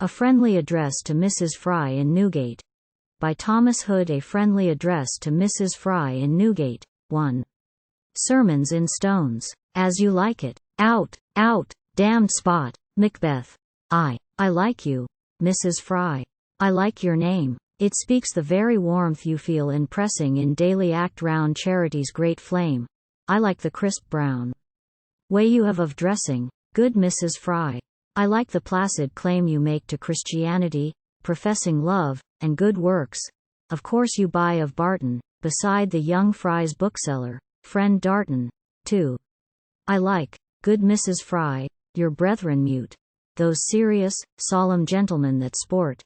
A Friendly Address to Mrs. Fry in Newgate. By Thomas Hood. A Friendly Address to Mrs. Fry in Newgate. 1. Sermons in Stones. As You Like It. Out, out, damned spot. Macbeth. I like you, Mrs. Fry. I like your name. It speaks the very warmth you feel in pressing in daily act round charity's great flame. I like the crisp brown way you have of dressing, good Mrs. Fry. I like the placid claim you make to Christianity, professing love, and good works. Of course you buy of Barton, beside the young Fry's bookseller, friend Darton. 2. I like, good Mrs. Fry, your brethren mute, those serious, solemn gentlemen that sport.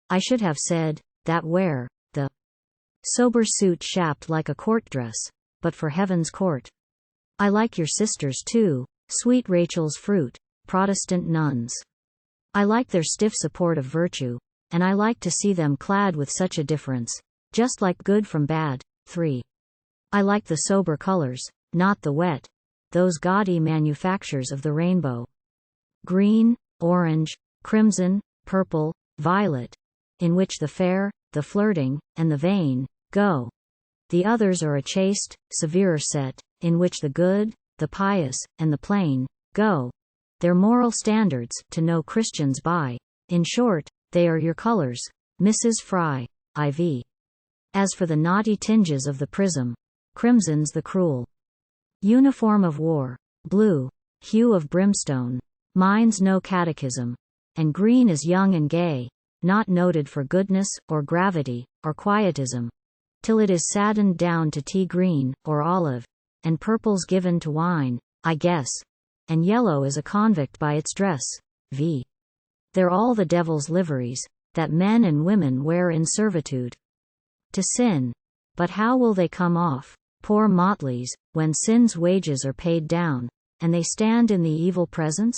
I should have said, that wear, the sober suit shap'd like a court dress, but for heaven's court. I like your sisters too, sweet Rachel's fruit, Protestant nuns. I like their stiff support of virtue, and I like to see them clad with such a difference, just like good from bad. 3. I like the sober colors, not the wet, those gaudy manufactures of the rainbow. Green, orange, crimson, purple, violet, in which the fair, the flirting, and the vain, go. The others are a chaste, severer set, in which the good, the pious, and the plain, go. Their moral standards, to know Christians by. In short, they are your colors, Mrs. Fry. IV. As for the naughty tinges of the prism, crimson's the cruel uniform of war, blue, hue of brimstone, mine's no catechism, and green is young and gay, not noted for goodness, or gravity, or quietism, till it is saddened down to tea green, or olive, and purple's given to wine, I guess, and yellow is a convict by its dress. V. They're all the devil's liveries, that men and women wear in servitude to sin. But how will they come off, poor motleys, when sin's wages are paid down, and they stand in the evil presence?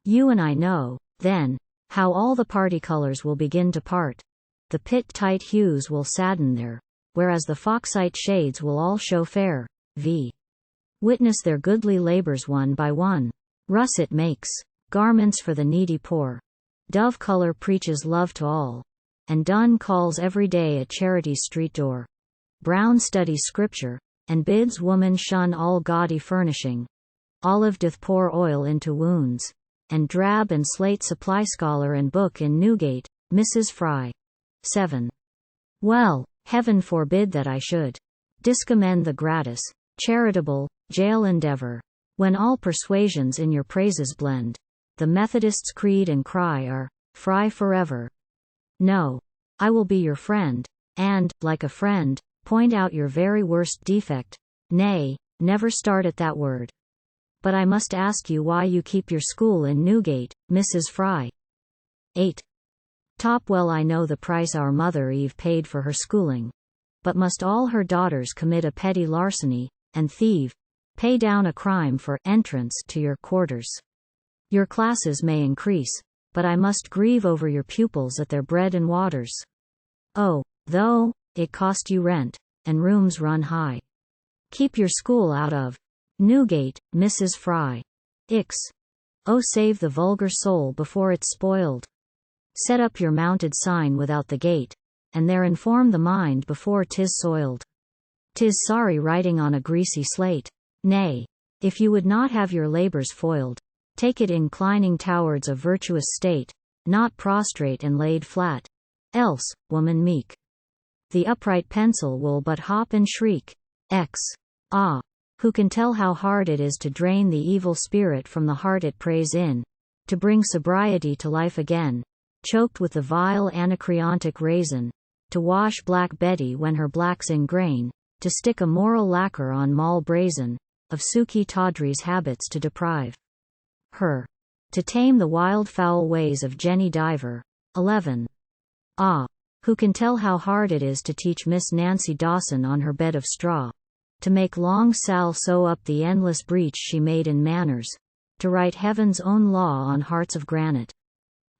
You and I know, then, how all the party colors will begin to part. The pit-tight hues will sadden there, whereas the foxite shades will all show fair. V. Witness their goodly labors one by one. Russet makes garments for the needy poor. Dove color preaches love to all, and Dun calls every day at charity's street door. Browne studies scripture, and bids woman shun all gaudy furnishing. Olive doth pour oil into wounds, and drab and slate supply scholar and book in Newgate, Mrs. Fry. 7. Well, heaven forbid that I should discommend the gratis, charitable, jail endeavor, when all persuasions in your praises blend. The Methodists' creed and cry are, Fry forever. No, I will be your friend, and, like a friend, point out your very worst defect. Nay, never start at that word. But I must ask you why you keep your school in Newgate, Mrs. Fry. 8. Top well I know the price our mother Eve paid for her schooling. But must all her daughters commit a petty larceny, and thieve, pay down a crime for entrance to your quarters? Your classes may increase, but I must grieve over your pupils at their bread and waters. Oh, though it cost you rent, and rooms run high. Keep your school out of Newgate, Mrs. Fry. Ix. Oh, save the vulgar soul before it's spoiled. Set up your mounted sign without the gate, and there inform the mind before 'tis soiled. 'Tis sorry writing on a greasy slate. Nay, if you would not have your labors foiled, take it inclining towards a virtuous state, not prostrate and laid flat. Else, woman meek, the upright pencil will but hop and shriek. X. Ah, who can tell how hard it is to drain the evil spirit from the heart it preys in, to bring sobriety to life again, choked with the vile anacreontic raisin, to wash black Betty when her black's in grain, to stick a moral lacquer on Moll brazen, of Suki Tawdry's habits to deprive her, to tame the wild foul ways of Jenny Diver. 11. Ah, who can tell how hard it is to teach Miss Nancy Dawson on her bed of straw, to make long Sal sew up the endless breach she made in manners, to write heaven's own law on hearts of granite.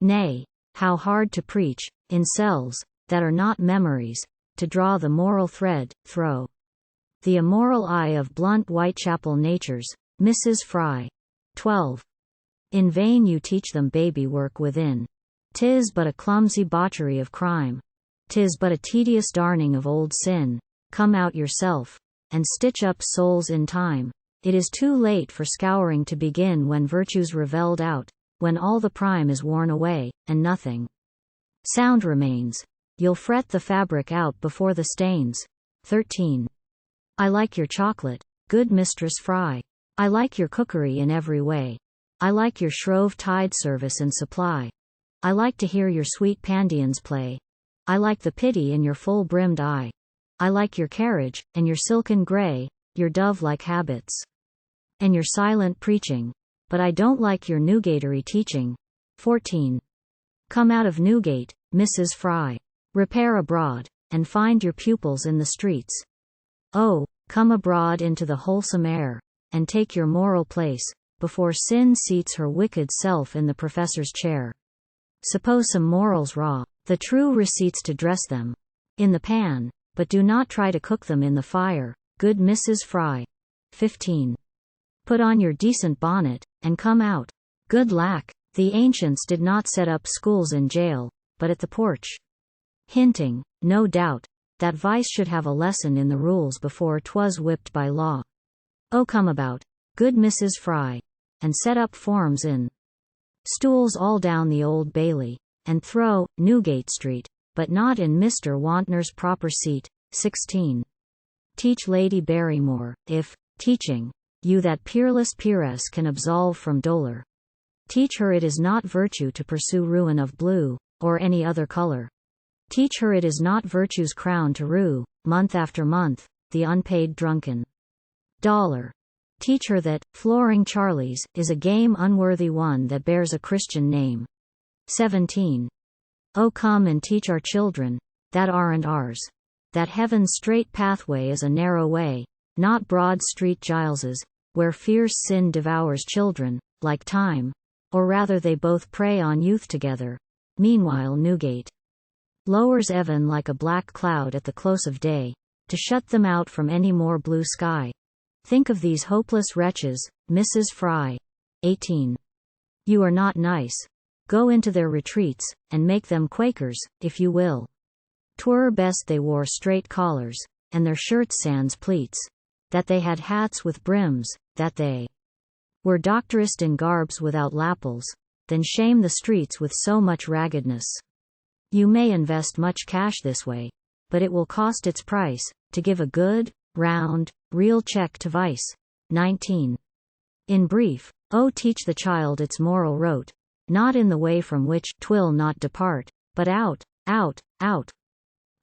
Nay, how hard to preach, in cells that are not memories, to draw the moral thread, throw the immoral eye of blunt Whitechapel natures, Mrs. Fry. 12. In vain you teach them baby work within. 'Tis but a clumsy botchery of crime. 'Tis but a tedious darning of old sin. Come out yourself, and stitch up souls in time. It is too late for scouring to begin when virtue's revelled out, when all the prime is worn away, and nothing sound remains. You'll fret the fabric out before the stains. 13. I like your chocolate, good Mistress Fry. I like your cookery in every way. I like your Shrove Tide service and supply. I like to hear your sweet pandians play. I like the pity in your full-brimmed eye. I like your carriage, and your silken grey, your dove-like habits, and your silent preaching. But I don't like your Newgatery teaching. 14. Come out of Newgate, Mrs. Fry. Repair abroad, and find your pupils in the streets. Oh, come abroad into the wholesome air, and take your moral place, before sin seats her wicked self in the professor's chair. Suppose some morals raw, the true receipts to dress them in the pan, but do not try to cook them in the fire, good Mrs. Fry. 15. Put on your decent bonnet, and come out. Good lack, the ancients did not set up schools in jail, but at the porch. Hinting, no doubt, that vice should have a lesson in the rules before 'twas whipped by law. Oh, come about, good Mrs. Fry, and set up forms in stools all down the Old Bailey, and throw Newgate Street, but not in Mr. Wantner's proper seat. 16. Teach Lady Barrymore, if, teaching, you that peerless peeress can absolve from dolour. Teach her it is not virtue to pursue ruin of blue, or any other colour. Teach her it is not virtue's crown to rue, month after month, the unpaid drunken dollar. Teach her that, flooring Charlie's, is a game unworthy one that bears a Christian name. 17. Oh, come and teach our children, that aren't ours, that heaven's straight pathway is a narrow way, not Broad Street Giles's, where fierce sin devours children, like time, or rather they both prey on youth together. Meanwhile Newgate lowers Evan like a black cloud at the close of day, to shut them out from any more blue sky. Think of these hopeless wretches, Mrs. Fry. 18. You are not nice. Go into their retreats, and make them Quakers, if you will. 'Twere best they wore straight collars, and their shirts sans pleats, that they had hats with brims, that they were doctorist in garbs without lapels, than shame the streets with so much raggedness. You may invest much cash this way, but it will cost its price, to give a good, round, real check to vice. 19. In brief, oh, teach the child its moral rote, not in the way from which 'twill not depart, but out, out, out.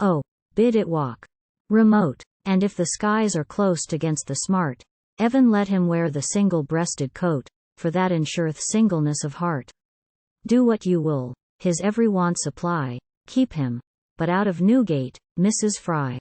Oh, bid it walk remote, and if the skies are close against the smart, Evan let him wear the single-breasted coat, for that ensureth singleness of heart. Do what you will, his every want supply, keep him, but out of Newgate, Mrs. Fry.